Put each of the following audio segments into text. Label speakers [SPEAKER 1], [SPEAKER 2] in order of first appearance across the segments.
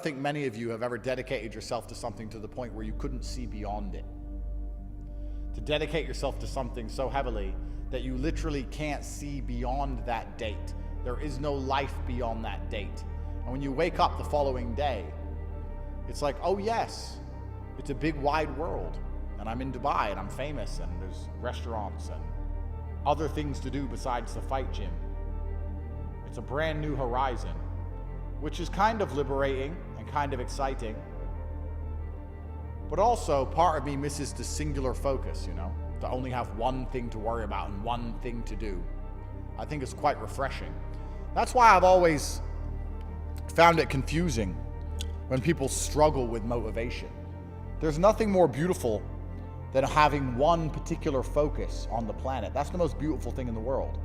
[SPEAKER 1] think many of you have ever dedicated yourself to something to the point where you couldn't see beyond it. To dedicate yourself to something so heavily that you literally can't see beyond that date. There is no life beyond that date. And when you wake up the following day, it's like, oh yes, it's a big wide world. And I'm in Dubai and I'm famous and there's restaurants and other things to do besides the fight gym. It's a brand new horizon, which is kind of liberating and kind of exciting. But also part of me misses the singular focus, you know, to only have one thing to worry about and one thing to do. I think it's quite refreshing. That's why I've always found it confusing when people struggle with motivation. There's nothing more beautiful than having one particular focus on the planet. That's the most beautiful thing in the world.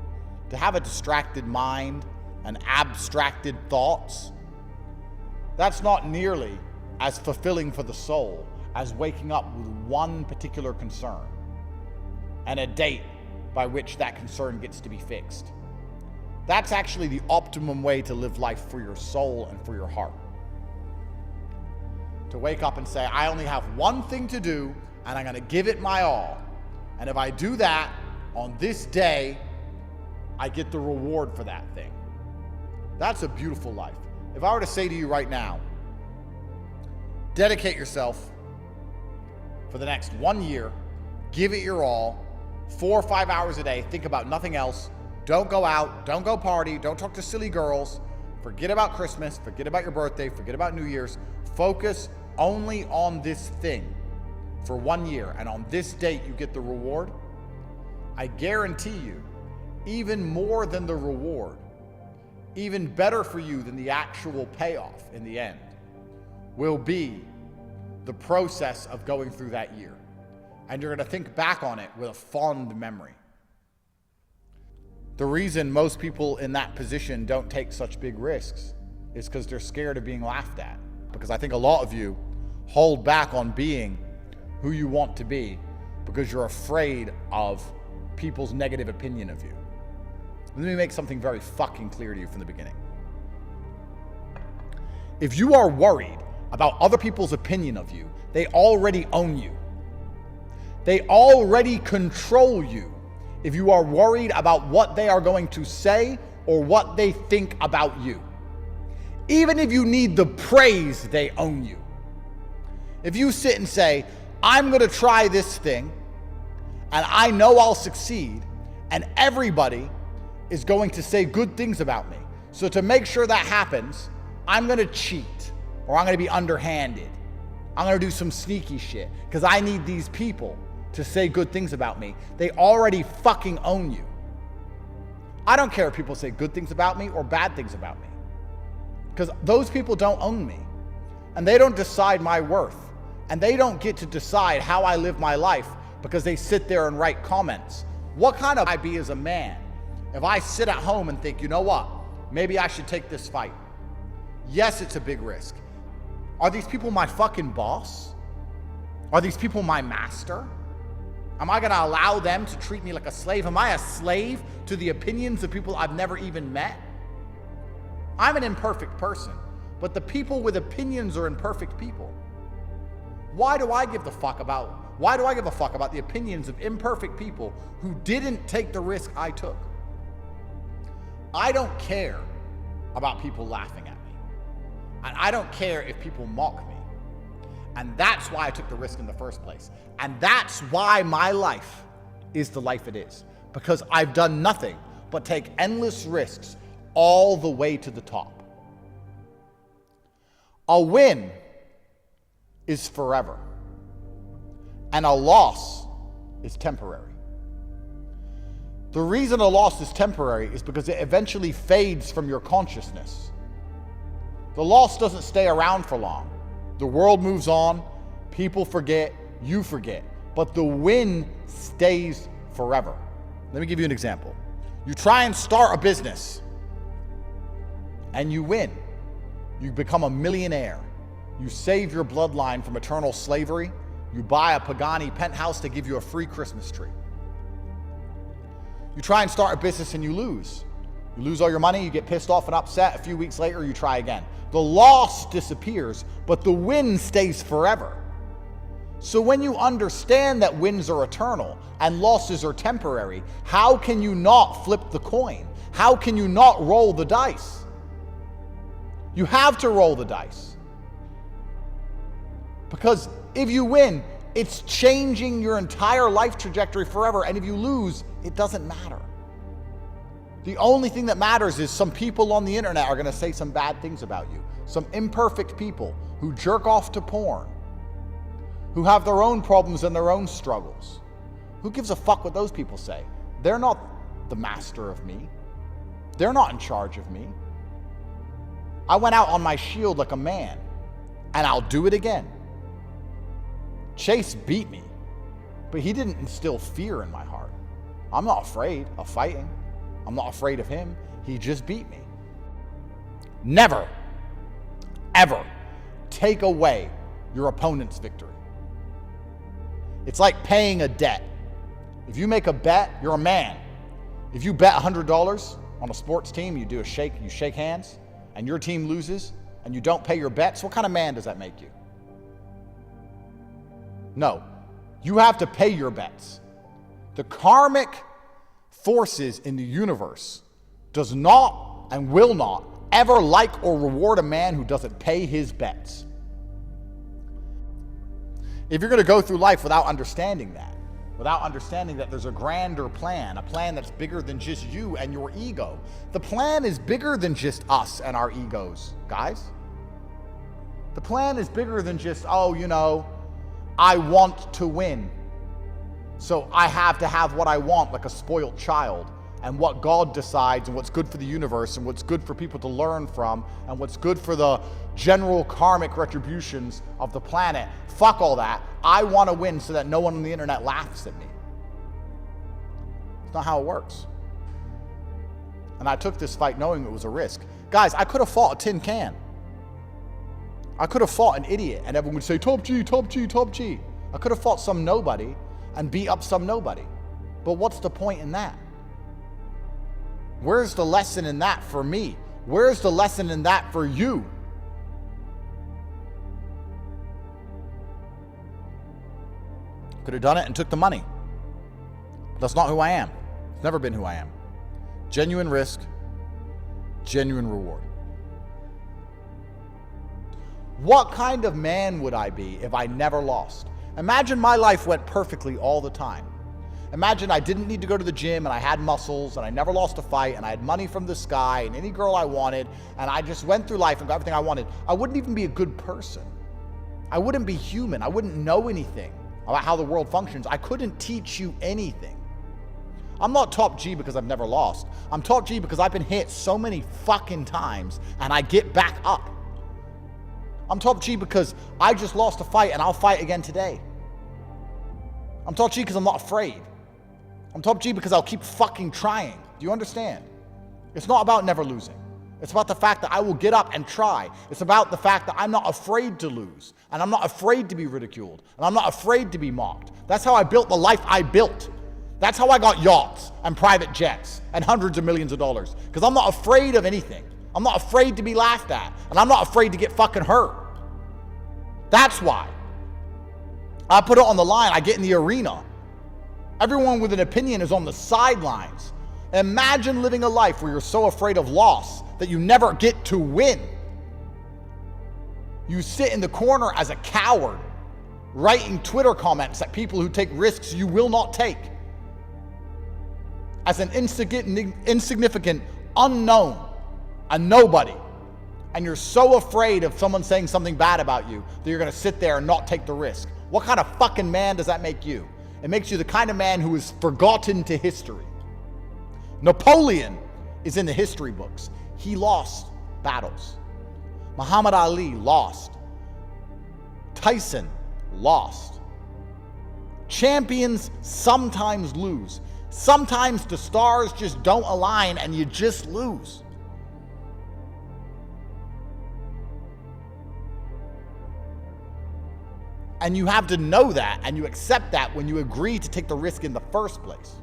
[SPEAKER 1] To have a distracted mind and abstracted thoughts, that's not nearly as fulfilling for the soul as waking up with one particular concern and a date by which that concern gets to be fixed. That's actually the optimum way to live life for your soul and for your heart. To wake up and say, I only have one thing to do and I'm gonna give it my all. And if I do that on this day, I get the reward for that thing. That's a beautiful life. If I were to say to you right now, dedicate yourself for the next 1 year, give it your all, 4 or 5 hours a day, think about nothing else, don't go out, don't go party, don't talk to silly girls, forget about Christmas, forget about your birthday, forget about New Year's, focus only on this thing for 1 year, and on this date you get the reward. I guarantee you, even more than the reward, even better for you than the actual payoff in the end, will be the process of going through that year. And you're gonna think back on it with a fond memory. The reason most people in that position don't take such big risks is because they're scared of being laughed at. Because I think a lot of you hold back on being who you want to be because you're afraid of people's negative opinion of you. Let me make something very fucking clear to you from the beginning. If you are worried about other people's opinion of you, they already own you. They already control you if you are worried about what they are going to say or what they think about you. Even if you need the praise, they own you. If you sit and say, I'm gonna try this thing and I know I'll succeed, and everybody is going to say good things about me. So to make sure that happens, I'm gonna cheat, or I'm gonna be underhanded. I'm gonna do some sneaky shit because I need these people to say good things about me. They already fucking own you. I don't care if people say good things about me or bad things about me, because those people don't own me and they don't decide my worth, and they don't get to decide how I live my life because they sit there and write comments. What kind of I be as a man if I sit at home and think, you know what, maybe I should take this fight? Yes, it's a big risk. Are these people my fucking boss? Are these people my master? Am I gonna allow them to treat me like a slave? Am I a slave to the opinions of people I've never even met? I'm an imperfect person, but the people with opinions are imperfect people. Why do I give a fuck about the opinions of imperfect people who didn't take the risk I took? I don't care about people laughing at me. And I don't care if people mock me. And that's why I took the risk in the first place. And that's why my life is the life it is. Because I've done nothing but take endless risks all the way to the top. A win is forever, and a loss is temporary. The reason a loss is temporary is because it eventually fades from your consciousness. The loss doesn't stay around for long. The world moves on, people forget, you forget, but the win stays forever. Let me give you an example. You try and start a business and you win. You become a millionaire. You save your bloodline from eternal slavery. You buy a Pagani penthouse to give you a free Christmas tree. You try and start a business and you lose. You lose all your money, you get pissed off and upset. A few weeks later, you try again. The loss disappears, but the win stays forever. So when you understand that wins are eternal and losses are temporary, how can you not flip the coin? How can you not roll the dice? You have to roll the dice. Because if you win, it's changing your entire life trajectory forever. And if you lose, it doesn't matter. The only thing that matters is some people on the internet are going to say some bad things about you. Some imperfect people who jerk off to porn, who have their own problems and their own struggles. Who gives a fuck what those people say? They're not the master of me. They're not in charge of me. I went out on my shield like a man, and I'll do it again. Chase beat me, but he didn't instill fear in my heart. I'm not afraid of fighting. I'm not afraid of him. He just beat me. Never, ever take away your opponent's victory. It's like paying a debt. If you make a bet, you're a man. If you bet $100 on a sports team, you shake hands, and your team loses, and you don't pay your bets, what kind of man does that make you? No, you have to pay your bets. The karmic forces in the universe does not and will not ever like or reward a man who doesn't pay his bets. If you're going to go through life without understanding that there's a grander plan, a plan that's bigger than just you and your ego. The plan is bigger than just us and our egos, guys. The plan is bigger than just, I want to win, so I have to have what I want like a spoiled child, and what God decides and what's good for the universe and what's good for people to learn from and what's good for the general karmic retributions of the planet. Fuck all that. I want to win so that no one on the internet laughs at me. It's not how it works. And I took this fight knowing it was a risk. Guys, I could have fought a tin can. I could have fought an idiot and everyone would say, top G, top G, top G. I could have fought some nobody and beat up some nobody. But what's the point in that? Where's the lesson in that for me? Where's the lesson in that for you? Could have done it and took the money. That's not who I am. It's never been who I am. Genuine risk, genuine reward. What kind of man would I be if I never lost? Imagine my life went perfectly all the time. Imagine I didn't need to go to the gym and I had muscles and I never lost a fight and I had money from the sky and any girl I wanted and I just went through life and got everything I wanted. I wouldn't even be a good person. I wouldn't be human. I wouldn't know anything about how the world functions. I couldn't teach you anything. I'm not top G because I've never lost. I'm top G because I've been hit so many fucking times and I get back up. I'm top G because I just lost a fight and I'll fight again today. I'm top G because I'm not afraid. I'm top G because I'll keep fucking trying. Do you understand? It's not about never losing. It's about the fact that I will get up and try. It's about the fact that I'm not afraid to lose. And I'm not afraid to be ridiculed. And I'm not afraid to be mocked. That's how I built the life I built. That's how I got yachts and private jets and hundreds of millions of dollars. Because I'm not afraid of anything. I'm not afraid to be laughed at. And I'm not afraid to get fucking hurt. That's why. I put it on the line. I get in the arena. Everyone with an opinion is on the sidelines. Imagine living a life where you're so afraid of loss that you never get to win. You sit in the corner as a coward, writing Twitter comments at people who take risks you will not take. As an insignificant unknown, a nobody. And you're so afraid of someone saying something bad about you that you're going to sit there and not take the risk. What kind of fucking man does that make you? It makes you the kind of man who is forgotten to history. Napoleon is in the history books. He lost battles. Muhammad Ali lost. Tyson lost. Champions sometimes lose. Sometimes the stars just don't align and you just lose. And you have to know that and you accept that when you agree to take the risk in the first place.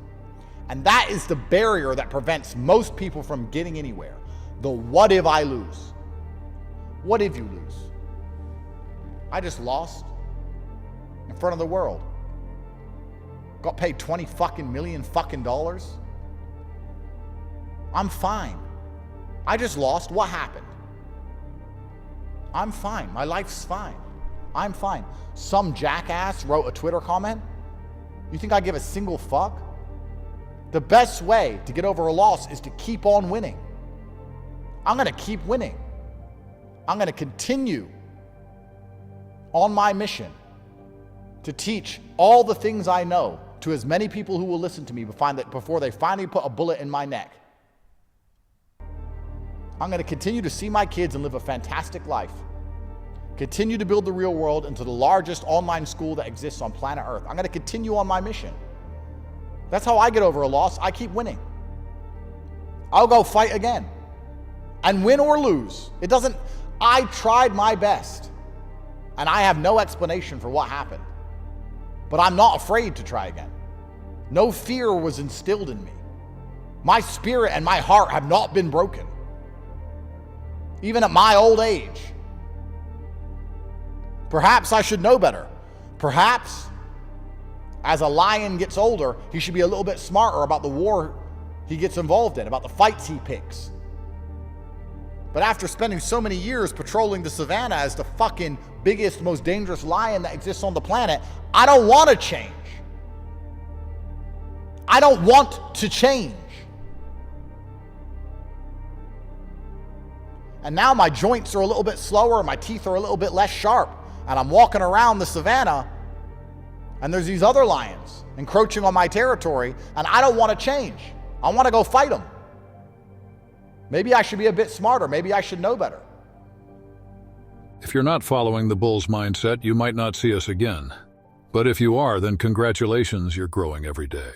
[SPEAKER 1] And that is the barrier that prevents most people from getting anywhere. The what if I lose? What if you lose? I just lost in front of the world. Got paid 20 fucking million fucking dollars. I'm fine. I just lost. What happened? I'm fine. My life's fine. I'm fine. Some jackass wrote a Twitter comment. You think I give a single fuck? The best way to get over a loss is to keep on winning. I'm going to keep winning. I'm going to continue on my mission to teach all the things I know to as many people who will listen to me before they finally put a bullet in my neck. I'm going to continue to see my kids and live a fantastic life. Continue to build the real world into the largest online school that exists on planet Earth. I'm going to continue on my mission. That's how I get over a loss. I keep winning. I'll go fight again. And win or lose. I tried my best. And I have no explanation for what happened. But I'm not afraid to try again. No fear was instilled in me. My spirit and my heart have not been broken. Even at my old age. Perhaps I should know better. Perhaps, as a lion gets older, he should be a little bit smarter about the war he gets involved in, about the fights he picks. But after spending so many years patrolling the savannah as the fucking biggest, most dangerous lion that exists on the planet, I don't want to change. I don't want to change. And now my joints are a little bit slower, my teeth are a little bit less sharp, and I'm walking around the savannah, and there's these other lions encroaching on my territory, and I don't want to change. I want to go fight them. Maybe I should be a bit smarter. Maybe I should know better.
[SPEAKER 2] If you're not following the bull's mindset, you might not see us again. But if you are, then congratulations, you're growing every day.